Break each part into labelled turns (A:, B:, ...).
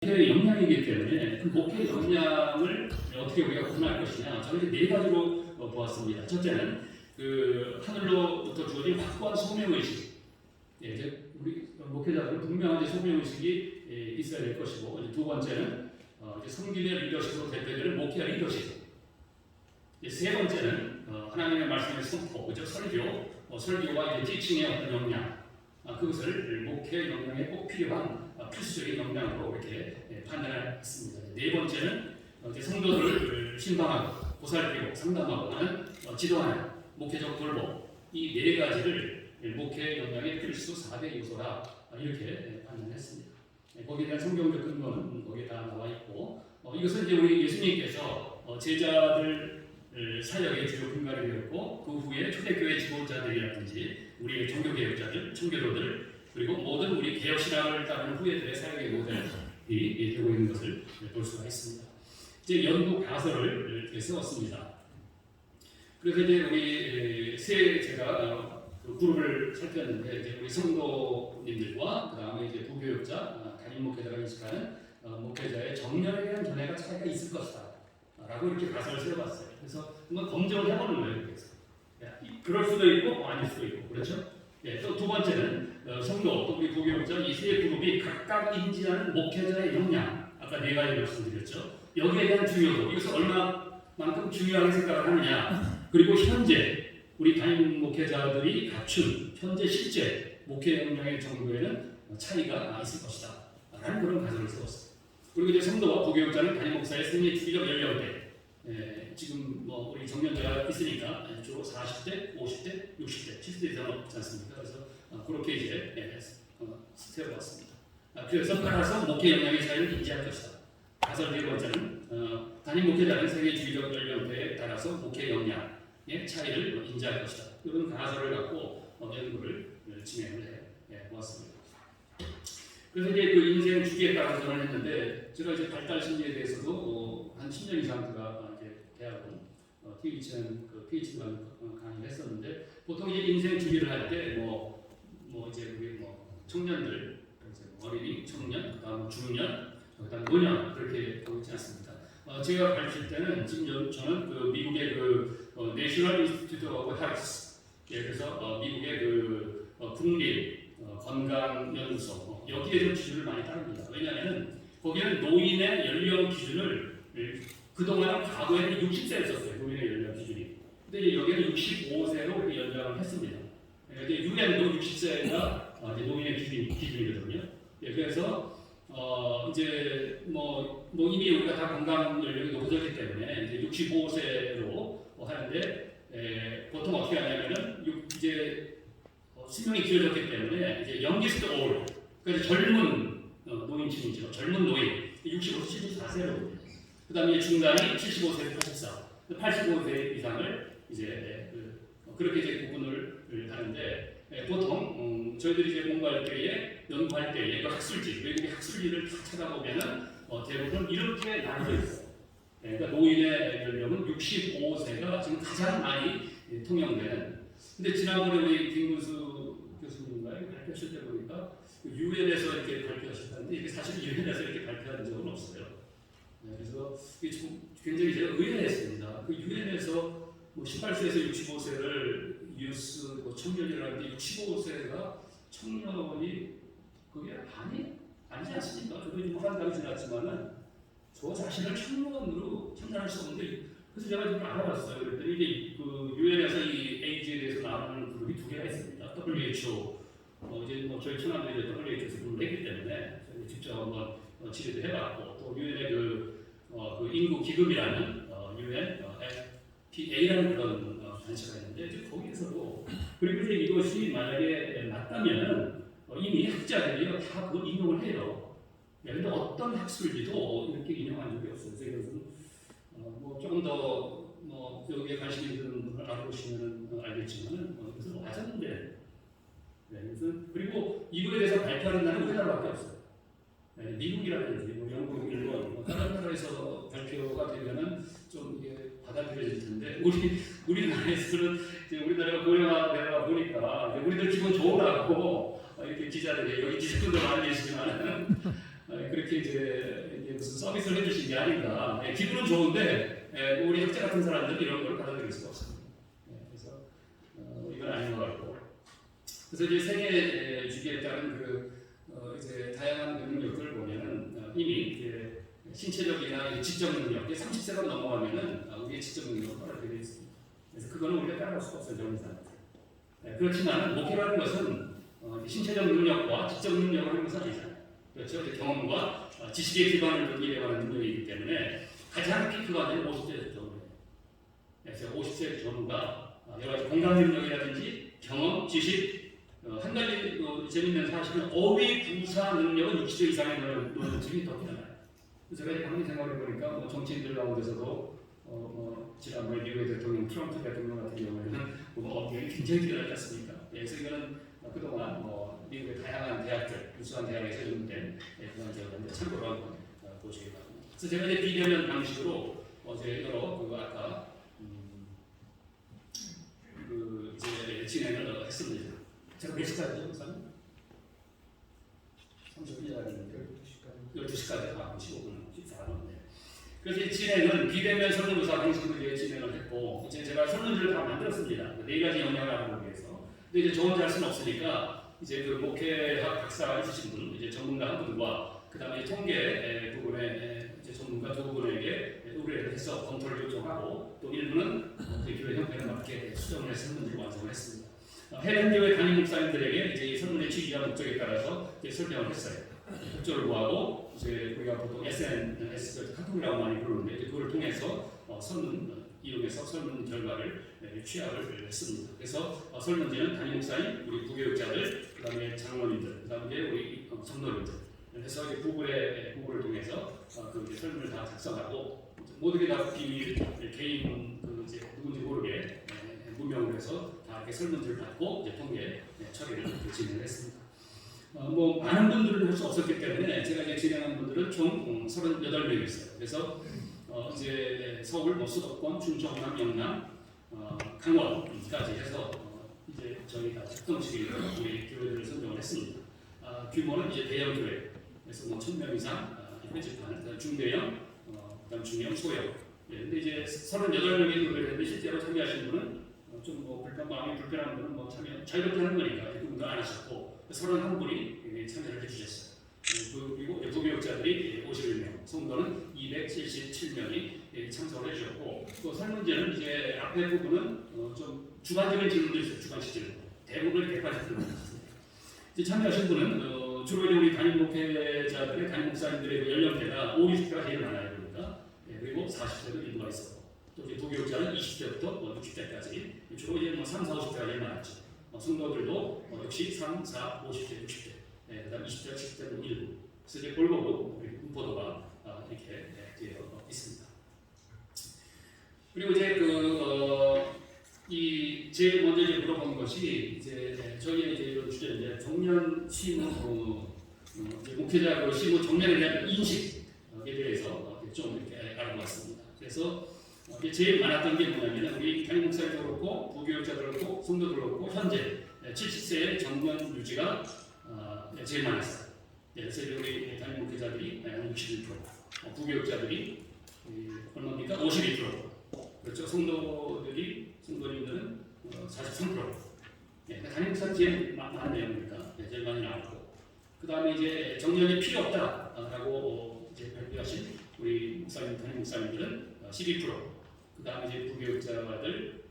A: 목회의 역량이기 때문에 그 목회의 역량을 어떻게 우리가 구분할 것이냐, 저는 네 가지로 보았습니다. 첫째는 그 하늘로부터 주어진 확고한 소명의식. 이제 우리 목회자들은 분명한 소명의식이 있어야 될 것이고, 이제 두 번째는 이제 성김의 리더십으로 대표되는 목회의 리더십. 세 번째는 하나님의 말씀의 선포, 즉 설교, 설교와 이제 티칭의 어떤 역량, 그것을 목회 역량에 꼭 필요한 필수적인 역량으로 이렇게 판단했습니다. 네 번째는 이제 성도들을 신방하고 보살피고 상담하고 하는 지도하는 목회적 돌봄, 이 네 가지를 목회 역량의 필수 4대 요소라 이렇게 판단했습니다. 거기에 대한 성경적 근거는 거기에 다 나와 있고, 이것은 이제 우리 예수님께서 제자들 사역의 주요 근간이 되었고, 그 후에 초대교회 지도자들이라든지 우리의 종교개혁자들, 청교도들, 그리고 모든 우리 개혁신학을 따르는 후예들의 사역의 모델이 되고 있는 것을 볼 수가 있습니다. 이제 연구 가설을 이렇게 세웠습니다. 그래서 이제 우리 제가 그 그룹을 살폈는데, 이제 우리 성도님들과 그 다음에 이제 부교육자, 담임 목회자가 인식하는 목회자의 정년에 대한 견해가 차이가 있을 것이다 라고 이렇게 가설을 세워봤어요. 그래서 한번 검증을 해보는 거예요. 그래서 그럴 수도 있고 아닐 수도 있고, 그렇죠? 또 두 번째는 성도 또 우리 부교육자 이 세 그룹이 각각 인지하는 목회자의 역량, 아까 네 가지 말씀드렸죠. 여기에 대한 중요도, 이것을 얼마만큼 중요하게 생각을 하느냐, 그리고 현재 우리 담임 목회자들이 갖춘 현재 실제 목회 역량의 정도에는 차이가 있을 것이다 라는 그런 가설을 세웠어요. 그리고 이제 성도와 부교육자는 담임 목사의 생애 주기적 연령대, 지금 뭐 우리 정년자가 있으니까 주로 40대, 50대, 60대, 70대 이상 없지 않습니까? 그래서 그렇게 이제 세워봤습니다. 그래서 따라서 목회 역량의 차이를 인지할 것이다. 가설 네 번째는 담임 목회자는 생애 주기적 연령대에 따라서 목회 역량의 차이를 인지할 것이다. 이런 가설을 갖고 연구를 진행을 해 보았습니다. 그래서 이제 그 인생 주기에 따라서 전을 했는데, 제가 이제 발달 심리에 대해서도 한 10년 이상 제가 이제 대학원 TV치는 그 PhD 강의를 했었는데, 보통 이제 인생 주기를 할 때 뭐 이제 우리 뭐 청년들, 이제 어린이, 청년, 그다음 중년, 그다음 노년 그렇게 보고 있지 않습니까? 제가 가르칠 때는 지금 저는 그 미국의 그 내셔널 인스티튜트 오브 헬스, 그래서 미국의 그 국립 건강연구소, 여기에 좀 기준을 많이 따릅니다. 왜냐하면 거기는 노인의 연령 기준을 그동안 과거에는 60세를 썼어요. 노인의 연령 기준이. 근데 이제 여기는 65세로 연장을 했습니다. 이제 유엔도 60세가 노인의 기준이거든요. 그래서 이제 뭐 이미 우리가 다 건강 연령이 높아졌기 때문에 이제 65세로 하는데, 보통 어떻게 하냐면은 이제 수명이 길어졌기 때문에 이제 youngest old, 그러니까 젊은 노인층이죠. 젊은 노인 65세, 74세로. 그다음에 중간이 75세, 84, 85세 이상을 이제 그렇게 이제 구분을 하는데, 보통 저희들이 이제 공부할 때에 연구할 때에 그 학술지, 외국의 학술지를 다 찾아보면은 대부분 이렇게 나눠져 있어요. 그러니까 노인의 연령은 65세가 지금 가장 많이 통용되는. 근데 지난번에 우리 김문수 교수님과의 발표하실 때 보니까 유엔에서 이렇게 발표하셨다는데, 이게 사실 유엔에서 이렇게 발표한 적은 없어요. 그래서 이게 좀 굉장히 제가 의아했습니다. 그 유엔에서 뭐 18세에서 65세를 유스 청년이라고 하는데 65세가 청년이 그게 아니지 않습니까? 저도 이제 한달이 지났지만은 저 자신을 청년할 수 없는데, 그래서 제가 좀 알아봤어요. 그랬더니 이제 그 유엔에서 이 에이즈에 대해서 나오는 그룹이 두 개가 있습니다. WHO, 이제 뭐 저희 천안도 이제 WHO에서 그룹을 했기 때문에 직접 한번 지도도 해봤고, 또 유엔의 그 인구 기금이라는 UN FPA라는 그런 단체가 있는데, 이제 거기에서도, 그리고 이제 이것이 만약에 맞다면 이미 학자들이 다 그걸 인용을 해요. 그런데 어떤 학술지도 이렇게 인용한 적이 없어요. 그래서 이것은 뭐 조금 더 여기에 관심 있는 분을 알아보시면 알겠지만은 이것은 맞았는데, 그리고 이거에 대해서 발표하는 나라는 우리나라밖에 없어요. 미국이라든지 뭐 영국, 일본, 다른 나라에서 발표가 되면은 좀 이게 받아들여질 텐데, 우리나라에서는 이제 우리나라가 고령화되다 보니까 우리들 기분 좋으라고 이렇게 기자들이, 여기 기자분들 많이 계시지만 그렇게 이제 무슨 서비스를 해주신 게 아닌가. 기분은 좋은데 우리 학자 같은 사람들 이런 걸 받아들일 수가 없습니다. 그래서 이건 아닌 것 같고. 그래서 이제 생애 주기에 따른 이제 다양한 능력을 보면은 이미 이제 신체적이나 지적 능력, 30세가 넘어가면은 우리의 지적 능력을 떨어지게 되어 있습니다. 그래서 그거는 우리가 따라갈 수가 없어요, 정의사한테. 그렇지만 목표라는 것은 신체적 능력과 지적 능력을 하는 것은 아니잖아요. 그렇죠? 이제 경험과 지식의 기반을 둔 일에 관한 능력이기 때문에 가장 피크가 되는 50세 전후예요. 그래서 50세 전후가 여러 가지 공감 능력이라든지 경험, 지식, 한 가지 재밌는 사실은 어휘 구사 능력은 60세 이상의 노력들이 더 뛰어나요. 제가 이제 가만히 생각해 보니까 정치인들 가운데서도 지난번에 미국의 대통령 트럼프 대통령 같은 경우에는 어휘가 굉장히 뛰어나지 않습니까? 그래서 이거는 그동안 미국의 다양한 대학들, 우수한 대학에서 연구된 그런 제가 참고로 한번 보시기 바랍니다. 그래서 제가 이제 비대면 방식으로 어제 여러 아까 이제 진행을 했습니다. 제가 몇 시까지죠, 우선? 30분이라는 12시까지 15분, 14분. 그래서 이 진행은 비대면 설문조사 방식으로 이제 진행을 했고, 이제 제가 설문지를 다 만들었습니다. 4가지 영역을 알아보기 위해서. 근데 이제 저 혼자 할 수는 없으니까, 이제 목회학 박사 있으신 분, 이제 전문가 한 분과, 그 다음에 통계 부분에 이제 전문가 2분에게 의뢰를 해서 검토를 요청하고, 또 일부는 교회 형편에 맞게 수정을 해서 설문지를 완성을 했습니다. 해당 교회 담임 목사님들에게 이제 설문의 취지와 목적에 따라서 이제 설명을 했어요. 협조를 구하고 이제 우리가 보통 SNS 카톡이라고 많이 부르는데 이제 그걸 통해서 설문 이용해서 설문 결과를 취합을 했습니다. 그래서 설문지는 담임 목사님, 우리 부교육자들, 그다음에 장로님들, 그다음에 우리 성도님들 해서 이제 구글을 통해서 그 설문을 다 작성하고 모든 게 다 비밀 개인 이제 누군지 모르게 무명으로 해서 다 이렇게 설문지를 받고 이제 통계 처리를 진행을 했습니다. 많은 분들을 할 수 없었기 때문에 제가 이제 진행한 분들은 총 38명이었어요. 그래서 이제 서울, 수도권, 충청, 호남, 영남, 강원까지 해서 이제 저희가 작동식으로 우리 교회들을 선정을 했습니다. 규모는 이제 대형 교회, 그래서 1,000명 이상 회집한 중대형, 그다음 중형, 소형. 근데 이제 38명이 교회를 했는데 실제로 참여하신 분은 좀 마음이 불편한 분은 참여 자유롭게 하는 거니까 그분도 안 하셨고 31분이 참여를 해주셨어요. 그리고 부교육자들이 51명, 성도는 277명이 참석을 해주셨고 또 설문지는 이제 앞에 부분은 좀 주관적인 질문도 있어요. 주관식 질문. 대부분 객관식 질문이 있습니다. 이제 참여하신 분은 주로 이제 우리 담임 목회자들의 담임 목사님들의 연령대가 5, 60대가 제일 많아요. 그러니까 그리고 40대도 일부가 있었고 또 이제 부교육자는 20대부터 60대까지 주로 이제 3, 4, 50대가 제일 많았죠. 성도들도 역시 3, 4, 50대, 60대, 그다음 20대, 70대도 일부. 그래서 이제 골고루 분포도가 이렇게 되어 있습니다. 그리고 이제 제일 먼저 이제 물어본 것이 이제 저희의 이제 이런 주제인데 정년 시무 목회자 시무 정년에 대한 인식에 대해서 좀 이렇게 알아보았습니다. 그래서 제일 많았던 게 뭐냐면 우리 담임 목사님도 그렇고 부교육자도 그렇고 성도도 그렇고 현재 70세의 정년 유지가 제일 많았어요. 그래서 우리 담임 목회자들이 61%, 부교육자들이 얼마입니까? 52%. 그렇죠. 성도님들은 43%. 담임 목사는 제일 많네요. 그러니까 제일 많이 나왔고. 그 다음에 이제 정년이 필요 없다라고 이제 발표하신 우리 목사님, 담임 목사님들은 12%. 그 다음에 이제 부교육자들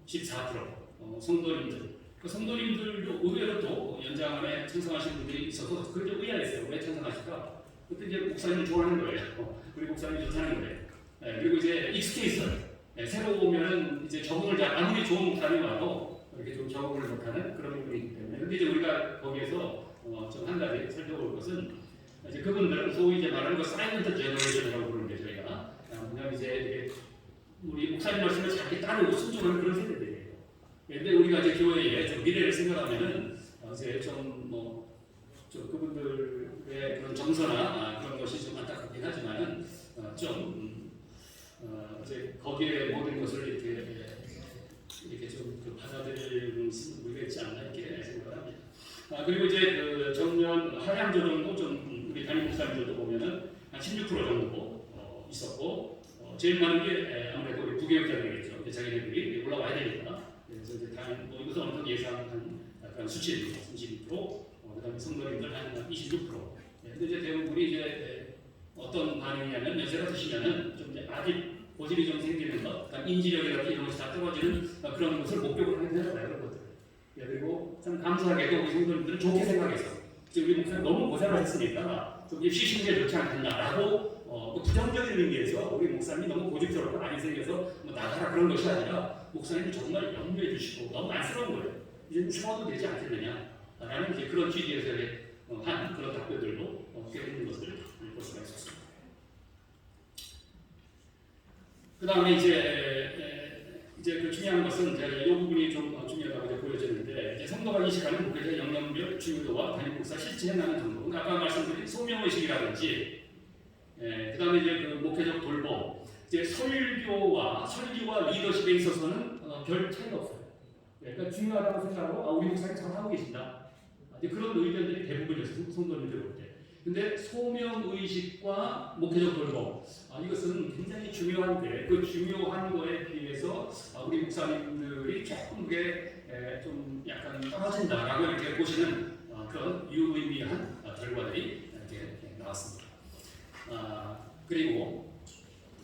A: 14%, 성도님들. 그 성도님들도 의외로 또 연장 안에 찬성하시는 분들이 있어서 그게 좀 의아했어요. 왜 찬성하실까? 그때 이제 목사님을 좋아하는 거예요. 우리 목사님이 좋다는 거예요. 그리고 이제 익숙해 있어요. 새로 오면은 이제 적응을 아무리 좋은 목사님이 와도 이렇게 좀 적응을 못하는 그런 부분이기 때문에. 근데 이제 우리가 거기에서 좀 한 가지 살펴볼 것은 이제 그분들은 소위 이제 말하는 거 사이먼트 제너레이션이라고 부르는데 저희가 그냥 이제 우리 목사님 말씀을 잘 따르고 순종하는 그런 세대들이에요. 근데 우리가 이제 교회에 좀 미래를 생각하면은 이제 좀 그분들의 그런 정서나 그런 것이 좀 안타깝긴 하지만은 이제 거기에 모든 것을 이렇게 좀 받아들이는 우리가 있지 않나 이렇게 생각을 합니다. 그리고 이제 정년 하향 조정도 좀 우리 담임 목사님들도 보면은 한 16% 정도 있었고 제일 많은 게 아무래도 우리 부교육자들이겠죠. 이제 자기네들이 올라와야 되니까. 그래서 이제 당연 뭐 이것은 어느 정도 예상한 약간 수치입니다. 32%, 그다음에 성도님들 한 26%. 근데 이제 대부분이 이제 어떤 반응이냐면 연세가 드시면은 좀 이제 아직 고집이 좀 생기는 것, 그러니까 인지력이라든지 이런 것이 다 떨어지는 그런 것을 목표로 하게 되잖아요, 그런 것들. 그리고 참 감사하게도 우리 성도님들은 좋게 생각해서 우리 목사님 너무 고생을 했으니까 좀 쉬시는 게 좋지 않겠나라고 부정적인 의미에서 우리 목사님이 너무 고집스럽고 많이 생겨서 나가라 그런 것이 아니라 목사님이 정말 염두해 주시고 너무 안쓰러운 거예요. 이제 쉬어도 되지 않겠느냐라는 이제 그런 취지에서 한 그런 답변들도 꽤 있는 것을 볼 수가 있었습니다. 그 다음에 이제 그 중요한 것은 제가 이 부분이 좀 중요하다고 이제 보여지는데 이제 성도가 인식하는 목회자의 영향력, 중요도와 담임 목사 실제 행하는 정도. 그러니까 아까 말씀드린 소명의식이라든지 그 다음에 이제 그 목회적 돌봄, 이제 설교와 리더십에 있어서는 별 차이가 없어요. 그러니까 중요하다고 생각하고 우리 목사님 잘하고 계신다. 이제 그런 의견들이 대부분이었어요. 성도님들 볼 때. 근데 소명의식과 목회적 돌봄 이것은 굉장히 중요한데 그 중요한 거에 비해서 우리 목사님들이 조금 그게 좀 약간 떨어진다라고 이렇게 보시는 그런 유의미한 결과들이 이렇게 나왔습니다. 그리고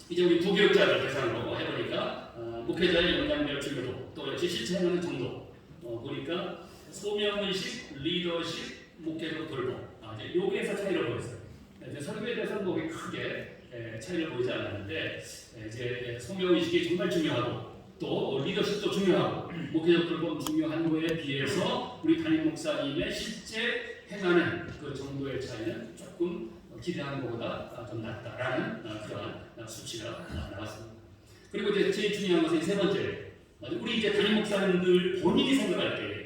A: 이제 우리 부교육자들 대상으로 해보니까 목회자의 영향력 중요도 또 역시 실천하는 정도 보니까 소명의식, 리더십, 목회적 돌봄 이제 여기에서 차이를 보였어요. 이제 설교에 대해서는 뭐 크게 차이를 보이지 않았는데 이제 소명의식이 정말 중요하고 또 리더십도 중요하고 목회적 돌봄 중요한 거에 비해서 우리 담임 목사님의 실제 행하는 그 정도의 차이는 조금 기대한 것보다 좀 낮다라는 그런 수치가 나왔습니다. 그리고 이제 제일 중요한 것은 세 번째, 우리 이제 담임 목사님들 본인이 생각할 때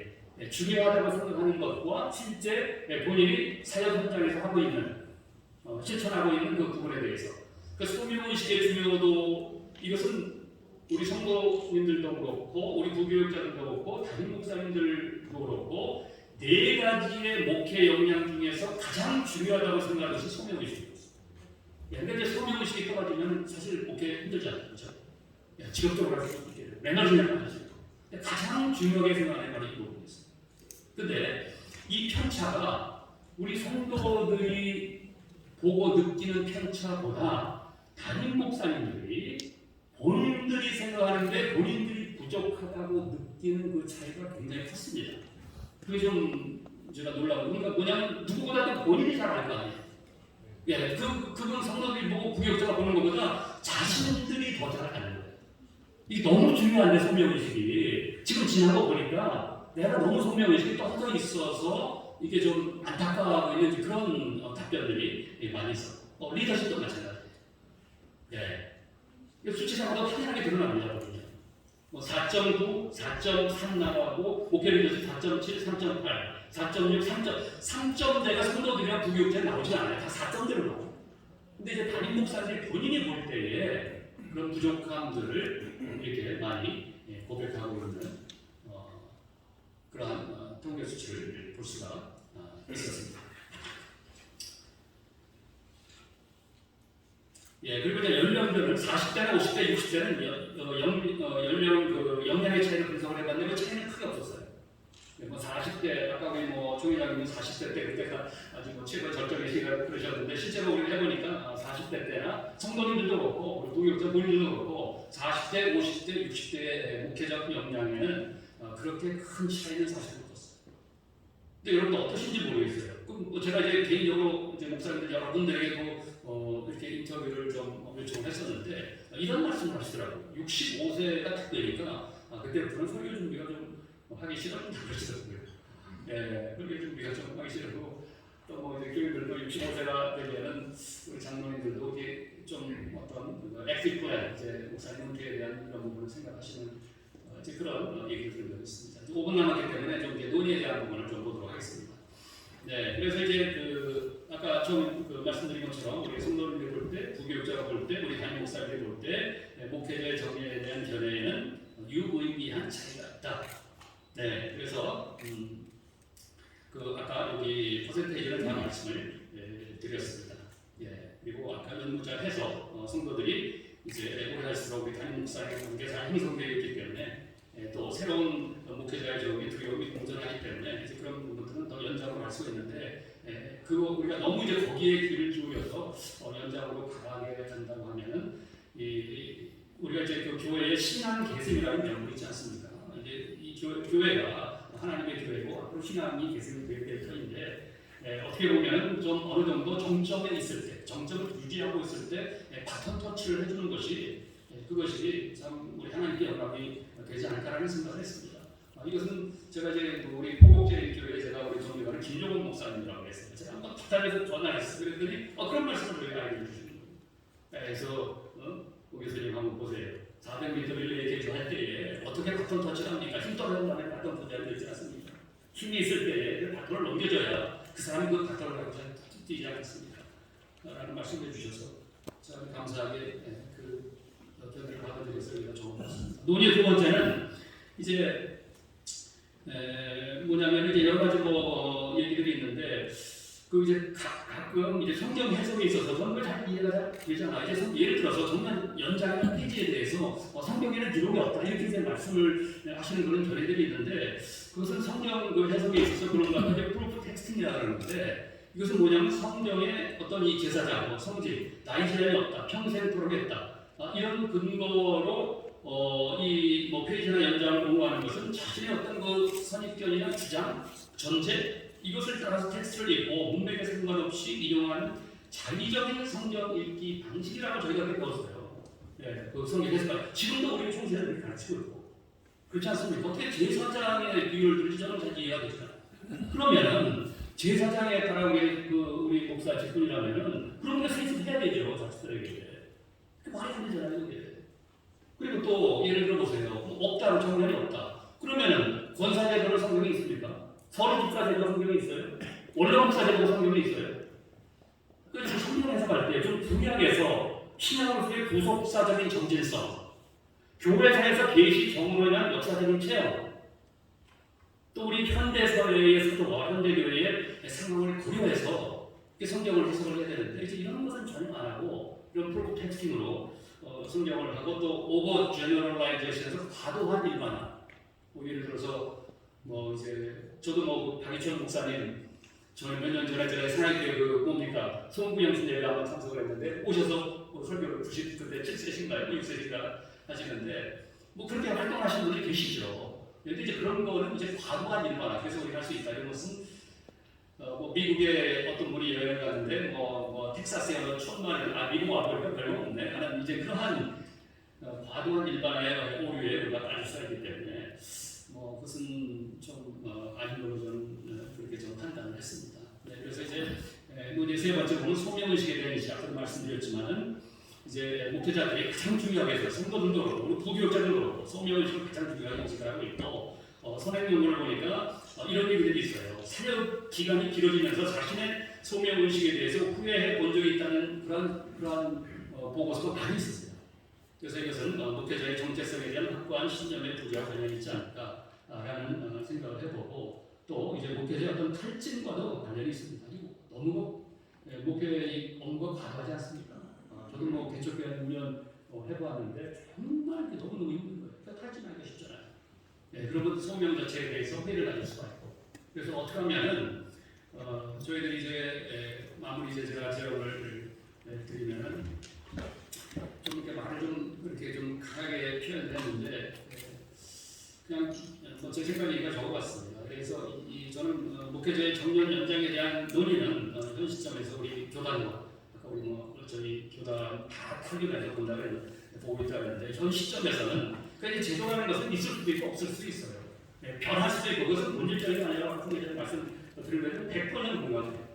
A: 중요하다고 생각하는 것과 실제 본인이 사역 현장에서 하고 있는 실천하고 있는 그 부분에 대해서 그 소명의식의 중요도 이것은 우리 성도님들도 그렇고 우리 부교육자들도 그렇고 담임 목사님들도 그렇고 네 가지의 목회 역량 중에서 가장 중요하다고 생각하는 것이 소명의식이었어요. 그러니까 이제 소명의식이 떨어지면 사실 목회 힘들잖아요. 그렇죠? 직업적으로 할 수 있게 돼요. 매너지면 할 수 있고. 가장 중요하게 생각하는 바로 이 부분이었어요. 근데 이 편차가 우리 성도들이 보고 느끼는 편차보다 담임 목사님들이 본인들이 생각하는데 본인들이 부족하다고 느끼는 그 차이가 굉장히 컸습니다. 그게 좀 제가 놀라고 그러니까 뭐냐면 누구보다도 본인이 잘 알 거 아니에요. 그분 성도들이 보고 부교육자가 보는 것보다 자신들이 더 잘 아는 거예요. 이게 너무 중요한데 소명의식이 지금 지나고 보니까 내가 너무 소명의식이 떨어져 있어서 이게 좀 안타까워 있는 그런 답변들이 많이 있어. 리더십도 마찬가지예요. 수치상으로 확연하게 드러납니다. 뭐 4.9, 4.3 나가고 목회 리더십 4.7, 3.8, 4.6, 3점대가 성도들이랑 부교육자에 나오지 않아요. 다 4점대로 나와요. 근데 이제 담임 목사들이 본인이 볼 때에 그런 부족함들을 이렇게 많이 고백하고 있는 그러한 통계 수치를 볼 수가 있었습니다. 그리고 이제 연령들은 40대나 50대, 60대는 연령 그 역량의 차이를 분석을 해봤는데 그 차이는 크게 없었어요. 뭐 40대 아까 우리 뭐 총회장님은 40대 때 그때가 아주 뭐 최고 절정의 시기가 그러셨는데 실제로 우리가 해보니까 40대 때나 성도님들도 그렇고 우리 부교육자 본인들도 그렇고 40대, 50대, 60대의 목회적 역량에는 그렇게 큰 차이는 사실 없었어요. 근데 여러분 어떠신지 모르겠어요. 그럼 제가 이제 개인적으로 이제 목사님들 여러분들에게도 이렇게 인터뷰를 좀 요청을 했었는데 이런 말씀을 하시더라고요. 65세가 딱 되니까 그때부터는 설교 준비가 좀 하기 싫었는데 그러시더라고요. 그렇게 준비가 좀 하기 싫고 또 뭐 이제 교인들도 65세가 되면은 우리 장로님들도 이게 좀 어떤 액티브 플랜, 이제 목사님 은퇴에 대한 그런 부분을 생각하시는 이제 그런 얘기를 들은 적이 있습니다. 5분 남았기 때문에 좀 이제 논의에 대한 부분을 좀 보도록 하겠습니다. 그래서 이제 그 아까 처음 말씀드린 것처럼 우리 성도님들 볼 때, 부교육자가 볼 때, 우리 담임 목사님들 볼 때 목회자의 정의에 대한 견해에는 유의미한 차이가 있다. 그래서 그 아까 여기 퍼센테이지를 다 말씀을 드렸습니다. 예, 그리고 아까 연구자 해서 성도들이 이제 오래 할수록 우리 담임 목사의 관계 잘 형성되어 있기 때문에 또 새로운 목회자의 적응이 두려움이 공존하기 때문에 이제 그런 부분들은 더 연장으로 할 수 있는데 그거 우리가 너무 이제 거기에 귀를 기울여서 연장으로 가게 된다고 하면은 우리가 이제 그 교회의 신앙 계승이라는 명분이 있지 않습니까? 이제 이 교회가 하나님의 교회고 앞으로 신앙이 계승이 될 터인데 어떻게 보면 좀 어느 정도 정점에 있을 때, 정점을 유지하고 있을 때 바톤 터치를 해주는 것이 그것이 참 우리 하나님께 영광이 되지 않을까라는 생각을 했습니다. 이것은 제가 이제 우리 포곡제일교회 제가 우리 존경하는 김종원 목사님이라고 했어요. 제가 한번 부탁해서 전화했어요. 그랬더니 그런 말씀을 왜 알려주시는 거예요. 그래서 고 교수님 한번 보세요. 400m 릴레이 개조할 때에 어떻게 바톤 터치를 합니까? 힘 떨어진 다음에 바톤 터치를 되지 않습니까? 힘이 있을 때에 그 바톤을 넘겨줘야 그 사람이 그 바톤을 갖고 뛰지 않겠습니까? 라는 말씀을 해주셔서 참 감사하게 그 견해를 받아들여서 우리가 좋은 것 같습니다. 논의의 두 번째는 이제 뭐냐면 이제 여러 가지 얘기들이 있는데 그 이제 가끔 이제 성경 해석에 있어서 정말 잘 이해가 되잖아. 이제 예를 들어서 정말 연장이나 페이지에 대해서 성경에는 기록이 없다 이렇게 이제 말씀을 하시는 그런 견해들이 있는데 그것은 성경 그 해석에 있어서 그런 거 같은데 프로프 텍스팅이라고 하는데 이것은 뭐냐면 성경의 어떤 이 제사장, 성직, 나이 제한이 없다, 평생 그러겠다 이런 근거로 이 페이지나 연장을 공부하는 것은 자신의 어떤 그 선입견이나 주장, 전제 이것을 따라서 텍스트를 읽고 문맥에 상관없이 인용하는 자의적인 성경 읽기 방식이라고 저희가 배웠어요. 그 성경 해석가 지금도 우리 총세를 그렇게 가르치고 있고 그렇지 않습니까? 어떻게 제사장의 비율을 들지 저는 잘 이해가 되잖아요. 그러면은 제사장에 따라 우리 목사 직분이라면은 그런 게 세습해야 되죠 자식들에게. 그 말이 안 되잖아요 이게. 그리고 또 예를 들어 보세요. 없다로 정년이 없다. 그러면은 권사제도로 성경이 있습니까? 서류 집사제도 성경이 있어요? 원로목사제도 성경이 있어요? 그래서 성경 해석할 때 좀 중요하게서 신앙으로서의 구속사적인 정질성, 교회사에서 계시 정으로 인한 역사적인 체험, 또 우리 현대사회의 사도와 현대교회의 상황을 고려해서 성경을 해석을 해야 되는데 이제 이런 것은 전혀 안 하고 이런 프로프 텍스팅으로 성경을 하고 또 오버 제너럴라이제이션에서 과도한 일반화. 예를 들어서 이제 저도 박희천 목사님 저는 몇 년 전에 제가 사나이교회 뭡니까 송구영신 예배 한번 참석을 했는데 오셔서 설교를 90 그때 7세신가요 6세신가 하시는데 그렇게 활동하시는 분들이 계시죠. 그런데 이제 그런 거는 이제 과도한 일반화 그래서 우리가 할 수 있다 이런 것은 미국에 어떤 분이 여행 가는데 텍사스에 어느 천만에 미국 와보니까 별거 없네 하는 이제 그러한 과도한 일반화의 오류에 우리가 빠질 수 있기 때문에 그것은 좀 아닌 걸로 저는 그렇게 좀 판단을 했습니다. 그래서 이제 논의 세 번째 부분은 소명의식에 대한 이제 아까도 말씀드렸지만은 이제 목회자들이 가장 중요하게 해서 성도들도 그렇고 우리 부교육자들도 그렇고 소명의식을 가장 중요하게 인식하고 있고 선행연구를 보니까 이런 얘기들이 있어요. 사역 기간이 길어지면서 자신의 소명의식에 대해서 후회해 본 적이 있다는 그러한 보고서가 많이 있었어요. 그래서 이것은 목회자의 정체성에 대한 확고한 신념의 부재와 관련이 있지 않을까라는 생각을 해보고 또 이제 목회자의 어떤 탈진과도 관련이 있습니다. 너무 목회의 업무가 과도하지 않습니까? 저도 개척교회 6년 해보았는데 정말 너무너무 힘든 거예요. 그러니까 탈진하기가 쉽잖아요. 그러면 소명 자체에 대해서 회의를 가질 수가 있고 그래서 어떻게 하면은 저희들이 이제 마무리 제가 제언을 드리면은 좀 이렇게 말을 좀 그렇게 좀 강하게 표현을 했는데 그냥 제 생각이니까 적어봤습니다. 그래서 저는 목회자의 정년 연장에 대한 논의는 현 시점에서 우리 교단과 아까 우리 저희 교단 다 풀기를 본다고 보고 있다고 했는데 현 시점에서는 그러니까 제도라는 것은 있을 수도 있고 없을 수도 있어요. 변할 수도 있고 그것은 본질적인 게 아니라 같은 게 말씀드리면 100%는 공감해요.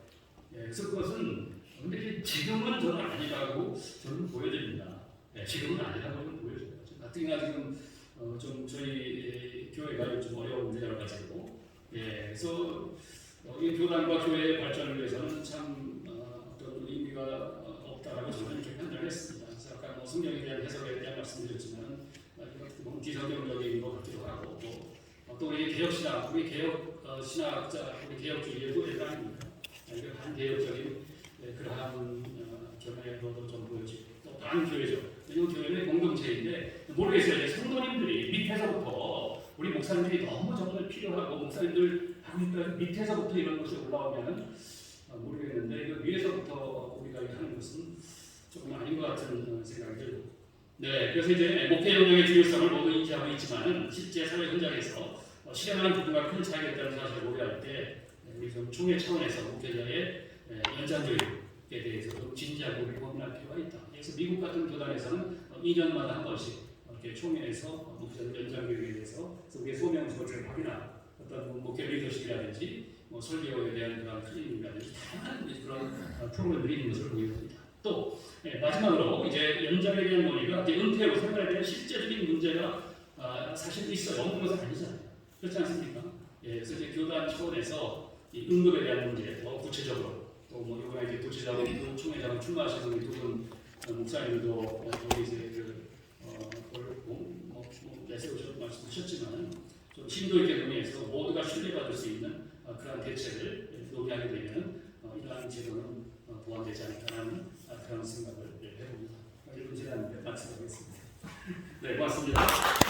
A: 그래서 그것은 근데 지금은 저는 아니라고 저는 보여드립니다. 지금은 아니라고 저는 보여줘요. 가뜩이나 지금 좀 저희 교회가 좀 어려운 문제를 가지고 그래서 이 교단과 교회의 발전을 위해서는 참 어떤 의미가 없다라고 저는 이렇게 판단을 했습니다. 그래서 아까 성경에 대한 해석에 대한 말씀드렸지만 비성경적인 것 같기도 하고 또 우리 개혁신학, 우리 개혁신학자, 우리 개혁주의의 후예가 아닙니까? 이거 반개혁적인 그러한 경향도 좀 보여지고 또 다른 교회죠. 이 교회는 공동체인데 모르겠어요. 이제 성도님들이 밑에서부터 우리 목사님들이 너무 정말 필요하고 목사님들 하고 있다 밑에서부터 이런 것이 올라오면 모르겠는데 그 위에서부터 우리가 하는 것은 조금 아닌 것 같은 생각이 들고 네, 그래서 이제 목회 영역의 중요성을 모두 인지하고 있지만 실제 사회 현장에서 실행하는 부분과 큰 차이가 있다는 사실을 고려할 때 우리 좀 총회 차원에서 목회자의 연장 교육에 대해서도 진지하고 고민할 필요가 있다. 그래서 미국 같은 교단에서는 2년마다 한 번씩 이렇게 총회에서 목회자들 연장 교육에 대해서 우리의 소명서를 확인하고 어떤 목회 리더십이라든지 설교에 대한 그런 클리닝이라든지 다양한 그런 프로그램들이 있는 것을 보여줍니다. 또 마지막으로 이제 연장에 대한 논의가 이제 은퇴 후 생활에 대한 실제적인 문제가 사실 있어요. 없는 것은 아니잖아요. 그렇지 않습니까? 그래서 이제 교단 차원에서 이 응급에 대한 문제 더 구체적으로 또 뭐 이번에 이제 도지사로 총회장 출마하시는 두 분 목사님도 거기 이제 내세우셔서 말씀하셨지만 좀 심도 있게 논의해서 모두가 신뢰받을 수 있는 그런 대책을 논의하게 되면 이러한 제도는 보완되지 않을까라는 그런 생각을 해봅니다. 1분 시간 마치도록 하겠습니다. 네, 고맙습니다.